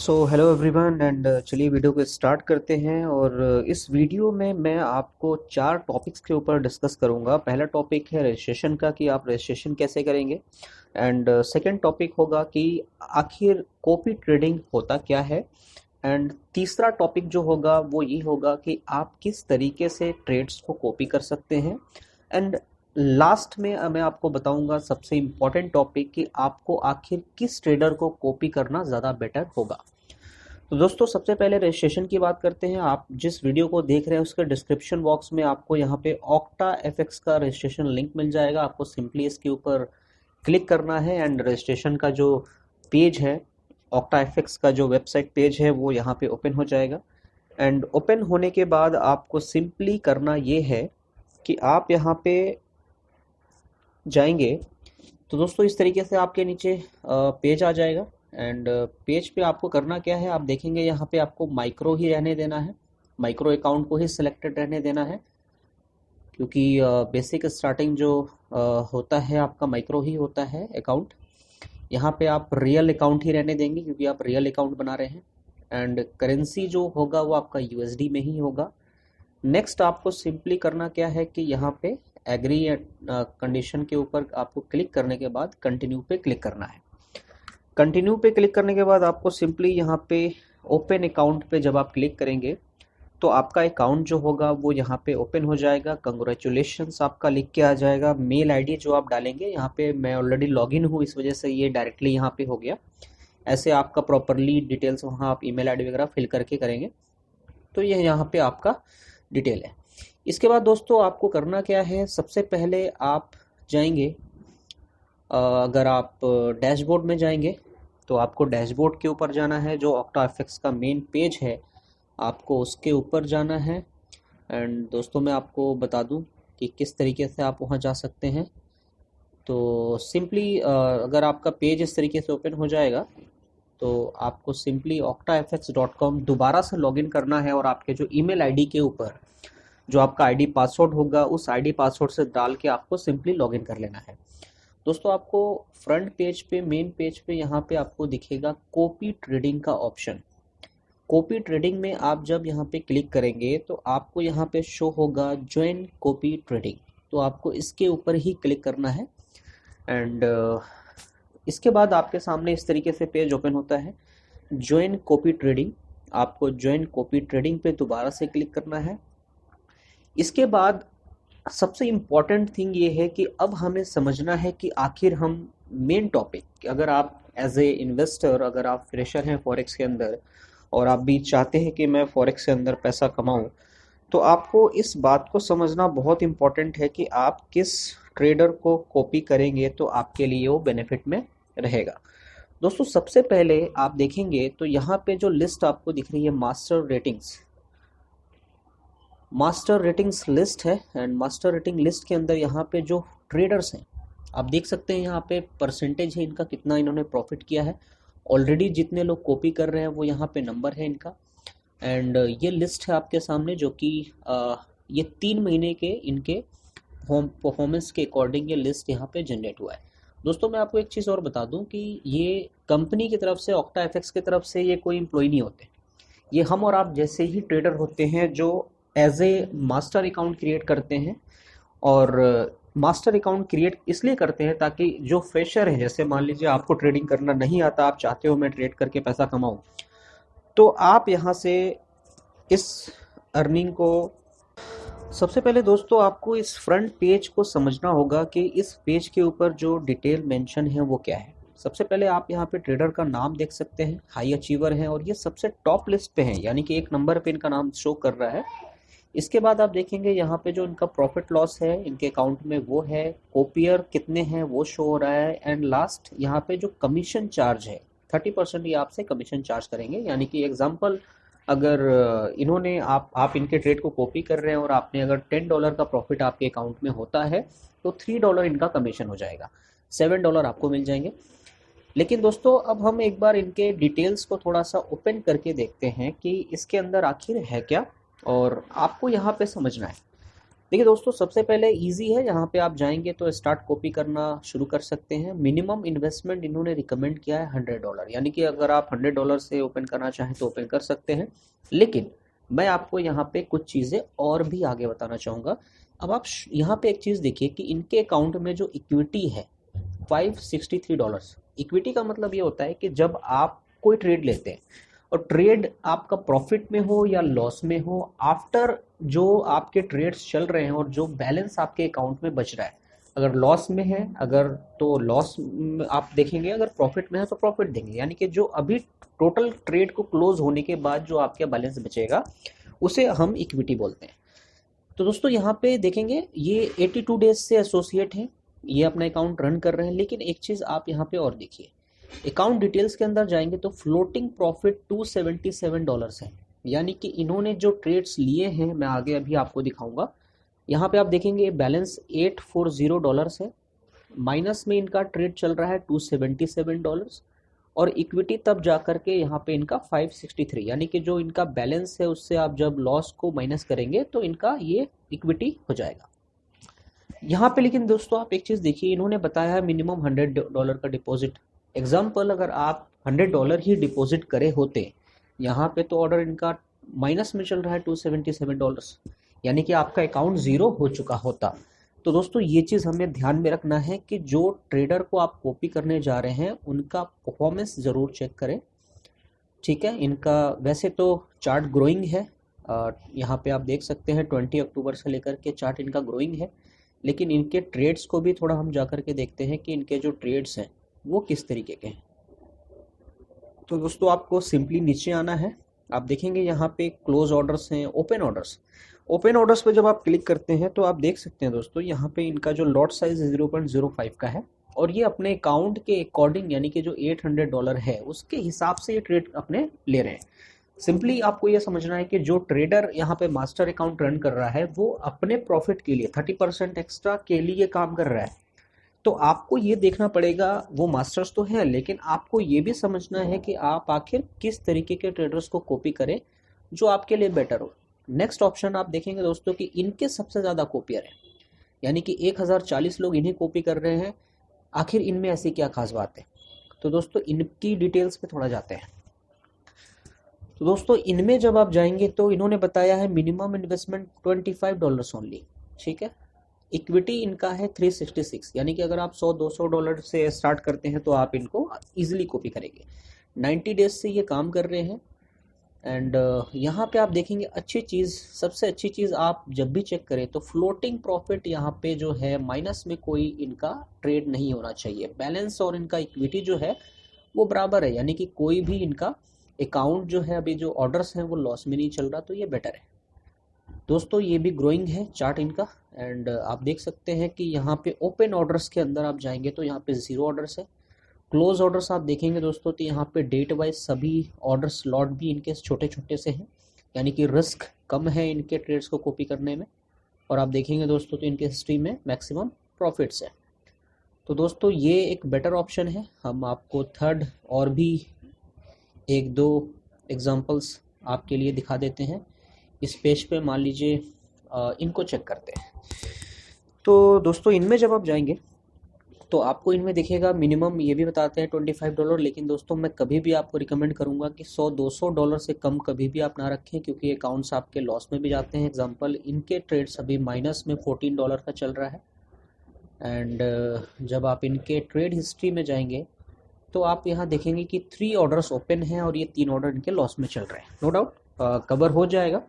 So hello everyone and चलिए video को start करते हैं। और इस वीडियो में मैं आपको 4 टॉपिक्स के ऊपर डिस्कस करूंगा। पहला टॉपिक है रजिस्ट्रेशन का कि आप रजिस्ट्रेशन कैसे करेंगे। एंड सेकंड टॉपिक होगा कि आखिर कॉपी ट्रेडिंग होता क्या है। एंड तीसरा टॉपिक जो होगा वो ये होगा कि आप किस तरीके से ट्रेड्स को कॉपी कर सकते हैं। एंड लास्ट में मैं आपको बताऊंगा सबसे इम्पोर्टेंट टॉपिक कि आपको आखिर किस ट्रेडर को कॉपी करना ज़्यादा बेटर होगा। तो दोस्तों सबसे पहले रजिस्ट्रेशन की बात करते हैं। आप जिस वीडियो को देख रहे हैं उसके डिस्क्रिप्शन बॉक्स में आपको यहाँ पे ऑक्टा एफएक्स का रजिस्ट्रेशन लिंक मिल जाएगा। आपको सिंपली इसके ऊपर क्लिक करना है एंड रजिस्ट्रेशन का जो पेज है, ऑक्टा एफएक्स का जो वेबसाइट पेज है वो यहाँ पे ओपन हो जाएगा। एंड ओपन होने के बाद आपको सिंपली करना ये है कि आप यहाँ पे जाएंगे तो दोस्तों इस तरीके से आपके नीचे पेज आ जाएगा। एंड पेज पे आपको करना क्या है, आप देखेंगे यहाँ पे आपको माइक्रो ही रहने देना है, माइक्रो अकाउंट को ही सिलेक्टेड रहने देना है, क्योंकि बेसिक स्टार्टिंग जो होता है आपका माइक्रो ही होता है अकाउंट। यहाँ पे आप रियल अकाउंट ही रहने देंगे क्योंकि आप रियल अकाउंट बना रहे हैं। एंड करेंसी जो होगा वो आपका यूएसडी में ही होगा। नेक्स्ट आपको सिंपली करना क्या है कि यहाँ पे एग्री कंडीशन के ऊपर आपको क्लिक करने के बाद कंटिन्यू पे क्लिक करना है। कंटिन्यू पे क्लिक करने के बाद आपको सिंपली यहाँ पे ओपन अकाउंट पे जब आप क्लिक करेंगे तो आपका अकाउंट जो होगा वो यहाँ पे ओपन हो जाएगा। कंग्रेचुलेशंस आपका लिख के आ जाएगा। मेल आईडी जो आप डालेंगे, यहाँ पे मैं ऑलरेडी लॉगिन हूँ इस वजह से ये डायरेक्टली यहाँ पे हो गया। ऐसे आपका प्रॉपरली डिटेल्स वहाँ आप ईमेल आईडी वगैरह फिल करके करेंगे तो ये यहाँ पे आपका डिटेल है। इसके बाद दोस्तों आपको करना क्या है, सबसे पहले आप जाएंगे, अगर आप डैशबोर्ड में जाएंगे तो आपको डैशबोर्ड के ऊपर जाना है। जो ऑक्टा एफएक्स का मेन पेज है आपको उसके ऊपर जाना है। एंड दोस्तों मैं आपको बता दूं कि किस तरीके से आप वहां जा सकते हैं। तो सिंपली अगर आपका पेज इस तरीके से ओपन हो जाएगा तो आपको सिंपली octafx.com दोबारा से लॉगिन करना है और आपके जो ईमेल आईडी के ऊपर जो आपका आईडी पासवर्ड होगा उस आईडी पासवर्ड से डाल के आपको सिंपली लॉगिन कर लेना है। दोस्तों आपको फ्रंट पेज पे, मेन पेज पे यहाँ पे आपको दिखेगा कॉपी ट्रेडिंग का ऑप्शन। कॉपी ट्रेडिंग में आप जब यहाँ पे क्लिक करेंगे तो आपको यहाँ पे शो होगा ज्वाइन कॉपी ट्रेडिंग। तो आपको इसके ऊपर ही क्लिक करना है। एंड इसके बाद आपके सामने इस तरीके से पेज ओपन होता है, ज्वाइन कॉपी ट्रेडिंग। आपको ज्वाइन कॉपी ट्रेडिंग पे दोबारा से क्लिक करना है। इसके बाद सबसे इम्पॉर्टेंट थिंग ये है कि अब हमें समझना है कि आखिर हम मेन टॉपिक, अगर आप एज ए इन्वेस्टर, अगर आप फ्रेशर हैं फॉरेक्स के अंदर और आप भी चाहते हैं कि मैं फॉरेक्स के अंदर पैसा कमाऊं, तो आपको इस बात को समझना बहुत इम्पॉर्टेंट है कि आप किस ट्रेडर को कॉपी करेंगे तो आपके लिए वो बेनिफिट में रहेगा। दोस्तों सबसे पहले आप देखेंगे तो यहाँ पे जो लिस्ट आपको दिख रही है मास्टर रेटिंग्स लिस्ट है। एंड मास्टर रेटिंग लिस्ट के अंदर यहाँ पे जो ट्रेडर्स हैं आप देख सकते हैं, यहाँ पे परसेंटेज है इनका, कितना इन्होंने प्रॉफिट किया है। ऑलरेडी जितने लोग कॉपी कर रहे हैं वो यहाँ पे नंबर है इनका। एंड ये लिस्ट है आपके सामने जो कि ये 3 महीने के इनके परफॉर्मेंस के अकॉर्डिंग ये लिस्ट यहाँ पे जनरेट हुआ है। दोस्तों मैं आपको एक चीज़ और बता दूं कि ये कंपनी की तरफ से, ऑक्टा एफएक्स की तरफ से ये कोई एम्प्लॉय नहीं होते। ये हम और आप जैसे ही ट्रेडर होते हैं जो as a master account create करते हैं। और मास्टर अकाउंट क्रिएट इसलिए करते हैं ताकि जो फ्रेशर है, जैसे मान लीजिए आपको ट्रेडिंग करना नहीं आता, आप चाहते हो मैं ट्रेड करके पैसा कमाऊं, तो आप यहाँ से इस अर्निंग को, सबसे पहले दोस्तों आपको इस फ्रंट पेज को समझना होगा कि इस पेज के ऊपर जो डिटेल मेंशन है वो क्या है। सबसे पहले आप यहाँ पे ट्रेडर का नाम देख सकते हैं, हाई अचीवर हैं और ये सबसे टॉप लिस्ट पे हैं, यानी कि 1 नंबर पे इनका नाम शो कर रहा है। इसके बाद आप देखेंगे यहाँ पे जो इनका प्रॉफिट लॉस है इनके अकाउंट में वो है, कॉपियर कितने हैं वो शो हो रहा है। एंड लास्ट यहाँ पे जो कमीशन चार्ज है 30% ये आपसे कमीशन चार्ज करेंगे। यानी कि एग्जांपल, अगर इन्होंने आप इनके ट्रेड को कॉपी कर रहे हैं और आपने अगर $10 का प्रॉफिट आपके अकाउंट में होता है तो $3 इनका कमीशन हो जाएगा, $7 आपको मिल जाएंगे। लेकिन दोस्तों अब हम एक बार इनके डिटेल्स को थोड़ा सा ओपन करके देखते हैं कि इसके अंदर आखिर है क्या और आपको यहाँ पे समझना है। देखिए दोस्तों, सबसे पहले इजी है, यहाँ पे आप जाएंगे तो स्टार्ट कॉपी करना शुरू कर सकते हैं। मिनिमम इन्वेस्टमेंट इन्होंने रिकमेंड किया है $100, यानी कि अगर आप $100 से ओपन करना चाहें तो ओपन कर सकते हैं। लेकिन मैं आपको यहाँ पे कुछ चीज़ें और भी आगे बताना चाहूँगा। अब आप यहाँ पे एक चीज़ देखिए कि इनके अकाउंट में जो इक्विटी है $563। इक्विटी का मतलब ये होता है कि जब आप कोई ट्रेड लेते हैं और ट्रेड आपका प्रॉफिट में हो या लॉस में हो, आफ्टर जो आपके ट्रेड्स चल रहे हैं और जो बैलेंस आपके अकाउंट में बच रहा है, अगर लॉस में है अगर तो लॉस आप देखेंगे, अगर प्रॉफिट में है तो प्रॉफिट देंगे, यानी कि जो अभी टोटल ट्रेड को क्लोज होने के बाद जो आपका बैलेंस बचेगा उसे हम इक्विटी बोलते हैं। तो दोस्तों यहाँ पे देखेंगे ये 82 डेज से एसोसिएट हैं, ये अपना अकाउंट रन कर रहे हैं। लेकिन एक चीज़ आप यहाँ पे और देखिए, अकाउंट डिटेल्स के अंदर जाएंगे तो फ्लोटिंग प्रॉफिट $277 है, यानी कि इन्होंने जो ट्रेड्स लिए हैं, मैं आगे अभी आपको दिखाऊंगा। यहाँ पे आप देखेंगे बैलेंस $840 है, माइनस में इनका ट्रेड चल रहा है $277, और इक्विटी तब जा करके यहाँ पे इनका 563, यानी कि जो इनका बैलेंस है उससे आप जब लॉस को माइनस करेंगे तो इनका ये इक्विटी हो जाएगा यहाँ पे। लेकिन दोस्तों आप एक चीज़ देखिए, इन्होंने बताया है मिनिमम $100 का डिपॉजिट। एग्जाम्पल, अगर आप $100 ही डिपॉजिट करे होते, यहाँ पे तो ऑर्डर इनका माइनस में चल रहा है $277, यानी कि आपका अकाउंट ज़ीरो हो चुका होता। तो दोस्तों ये चीज़ हमें ध्यान में रखना है कि जो ट्रेडर को आप कॉपी करने जा रहे हैं उनका परफॉर्मेंस ज़रूर चेक करें, ठीक है। इनका वैसे तो चार्ट ग्रोइंग है, यहाँ पे आप देख सकते हैं 20 अक्टूबर से लेकर के चार्ट इनका ग्रोइंग है। लेकिन इनके ट्रेड्स को भी थोड़ा हम जा कर के देखते हैं कि इनके जो ट्रेड्स हैं वो किस तरीके के हैं। तो दोस्तों आपको सिंपली नीचे आना है, आप देखेंगे यहाँ पे क्लोज ऑर्डर्स हैं, ओपन ऑर्डर्स। ओपन ऑर्डर्स पे जब आप क्लिक करते हैं तो आप देख सकते हैं दोस्तों, यहाँ पे इनका जो लॉट साइज 0.05 का है, और ये अपने अकाउंट के अकॉर्डिंग, यानी कि जो $800 है उसके हिसाब से ये ट्रेड अपने ले रहे हैं। सिंपली आपको ये समझना है कि जो ट्रेडर यहाँ पे मास्टर अकाउंट रन कर रहा है वो अपने प्रॉफिट के लिए 30% एक्स्ट्रा के लिए काम कर रहा है। तो आपको ये देखना पड़ेगा, वो मास्टर्स तो है लेकिन आपको ये भी समझना है कि आप आखिर किस तरीके के ट्रेडर्स को कॉपी करें जो आपके लिए बेटर हो। नेक्स्ट ऑप्शन आप देखेंगे दोस्तों कि इनके सबसे ज़्यादा कॉपियर है, यानी कि 1040 लोग इन्हें कॉपी कर रहे हैं। आखिर इनमें ऐसी क्या खास बात है? तो दोस्तों इनकी डिटेल्स पे थोड़ा जाते हैं। तो दोस्तों इनमें जब आप जाएंगे तो इन्होंने बताया है मिनिमम इन्वेस्टमेंट $25 ओनली, ठीक है। इक्विटी इनका है 366, यानी कि अगर आप $100-200 से स्टार्ट करते हैं तो आप इनको इजीली कॉपी करेंगे। 90 डेज से ये काम कर रहे हैं। एंड यहाँ पे आप देखेंगे अच्छी चीज़, सबसे अच्छी चीज़ आप जब भी चेक करें तो फ्लोटिंग प्रॉफिट यहाँ पे जो है माइनस में कोई इनका ट्रेड नहीं होना चाहिए। बैलेंस और इनका इक्विटी जो है वो बराबर है, यानी कि कोई भी इनका अकाउंट जो है अभी जो ऑर्डर्स हैं वो लॉस में नहीं चल रहा, तो ये बेटर है। दोस्तों ये भी ग्रोइंग है चार्ट इनका। एंड आप देख सकते हैं कि यहाँ पे ओपन ऑर्डर्स के अंदर आप जाएंगे तो यहाँ पे 0 ऑर्डर्स है। क्लोज ऑर्डर्स आप देखेंगे दोस्तों तो यहाँ पे डेट वाइज सभी ऑर्डर स्लॉट भी इनके छोटे छोटे से हैं, यानी कि रिस्क कम है इनके ट्रेड्स को कॉपी करने में। और आप देखेंगे दोस्तों तो इनके हिस्ट्री में मैक्सिमम प्रॉफिट्स है। तो दोस्तों ये एक बेटर ऑप्शन है। हम आपको थर्ड और भी एक दो एग्जांपल्स आपके लिए दिखा देते हैं। इस पेज पे मान लीजिए इनको चेक करते हैं। तो दोस्तों इनमें जब आप जाएंगे तो आपको इनमें दिखेगा मिनिमम ये भी बताते हैं $25, लेकिन दोस्तों मैं कभी भी आपको रिकमेंड करूंगा कि $100-200 से कम कभी भी आप ना रखें, क्योंकि अकाउंट्स आपके लॉस में भी जाते हैं। एग्जांपल इनके ट्रेड्स अभी माइनस में $14 का चल रहा है। एंड जब आप इनके ट्रेड हिस्ट्री में जाएंगे तो आप यहाँ देखेंगे कि 3 ऑर्डर्स ओपन हैं और ये 3 ऑर्डर इनके लॉस में चल रहे हैं। नो डाउट कवर हो जाएगा,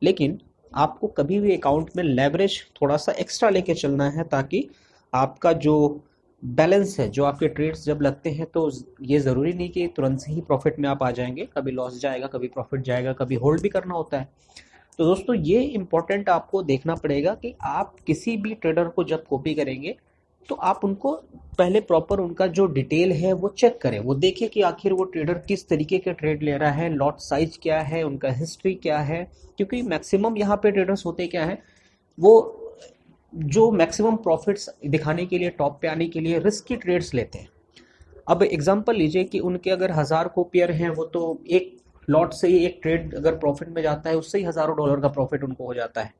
लेकिन आपको कभी भी अकाउंट में लेवरेज थोड़ा सा एक्स्ट्रा लेके चलना है, ताकि आपका जो बैलेंस है, जो आपके ट्रेड्स जब लगते हैं तो ये ज़रूरी नहीं कि तुरंत से ही प्रॉफिट में आप आ जाएंगे, कभी लॉस जाएगा, कभी प्रॉफिट जाएगा, कभी होल्ड भी करना होता है। तो दोस्तों ये इम्पोर्टेंट आपको देखना पड़ेगा कि आप किसी भी ट्रेडर को जब कॉपी करेंगे तो आप उनको पहले प्रॉपर उनका जो डिटेल है वो चेक करें, वो देखें कि आखिर वो ट्रेडर किस तरीके के ट्रेड ले रहा है, लॉट साइज क्या है, उनका हिस्ट्री क्या है। क्योंकि मैक्सिमम यहाँ पे ट्रेडर्स होते क्या है, वो जो मैक्सिमम प्रॉफिट्स दिखाने के लिए, टॉप पे आने के लिए रिस्की ट्रेड्स लेते हैं। अब एग्जांपल लीजिए कि उनके अगर 1000 कॉपियर हैं, वो तो एक लॉट से ही एक ट्रेड अगर प्रॉफिट में जाता है उससे ही $1000 का प्रॉफिट उनको हो जाता है।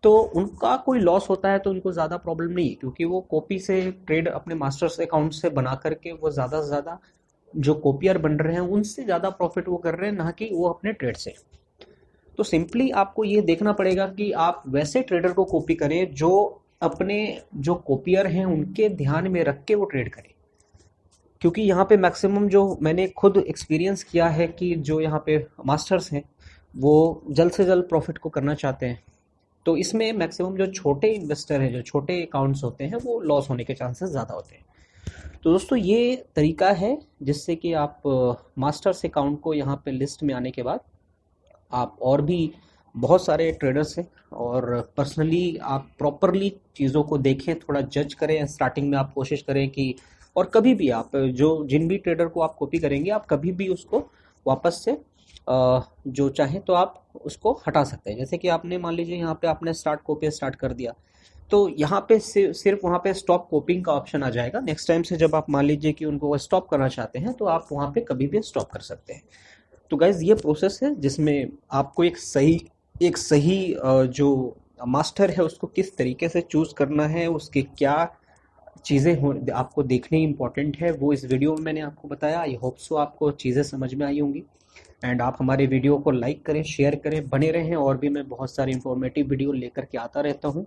तो उनका कोई लॉस होता है तो उनको ज़्यादा प्रॉब्लम नहीं है, क्योंकि वो कॉपी से ट्रेड अपने मास्टर्स अकाउंट से बना करके वो ज़्यादा से ज़्यादा जो कॉपियर बन रहे हैं उनसे ज़्यादा प्रॉफिट वो कर रहे हैं, ना कि वो अपने ट्रेड से। तो सिंपली आपको ये देखना पड़ेगा कि आप वैसे ट्रेडर को कॉपी करें जो अपने जो कॉपियर हैं उनके ध्यान में रख के वो ट्रेड करें। क्योंकि यहाँ पे मैक्सिमम जो मैंने खुद एक्सपीरियंस किया है कि जो यहाँ पे मास्टर्स हैं वो जल्द से जल्द प्रॉफिट को करना चाहते हैं। तो इसमें मैक्सिमम जो छोटे इन्वेस्टर हैं, जो छोटे अकाउंट्स होते हैं, वो लॉस होने के चांसेस ज़्यादा होते हैं। तो दोस्तों ये तरीका है जिससे कि आप मास्टर्स अकाउंट को यहाँ पे लिस्ट में आने के बाद आप और भी बहुत सारे ट्रेडर्स हैं, और पर्सनली आप प्रॉपरली चीज़ों को देखें, थोड़ा जज करें। स्टार्टिंग में आप कोशिश करें कि, और कभी भी आप जो जिन भी ट्रेडर को आप कॉपी करेंगे आप कभी भी उसको वापस से जो चाहें तो आप उसको हटा सकते हैं। जैसे कि आपने मान लीजिए यहाँ पे आपने स्टार्ट कॉपी स्टार्ट कर दिया, तो यहाँ पे सिर्फ वहाँ पे स्टॉप कॉपिंग का ऑप्शन आ जाएगा। नेक्स्ट टाइम से जब आप मान लीजिए कि उनको स्टॉप करना चाहते हैं तो आप वहाँ पे कभी भी स्टॉप कर सकते हैं। तो गाइज ये प्रोसेस है जिसमें आपको एक सही जो मास्टर है उसको किस तरीके से चूज करना है, उसके क्या चीज़ें हो आपको देखनी इंपॉर्टेंट है, वो इस वीडियो में मैंने आपको बताया। आई होप सो आपको चीज़ें समझ में आई होंगी। एंड आप हमारे वीडियो को लाइक करें, शेयर करें, बने रहें, और भी मैं बहुत सारी इंफॉर्मेटिव वीडियो लेकर के आता रहता हूँ।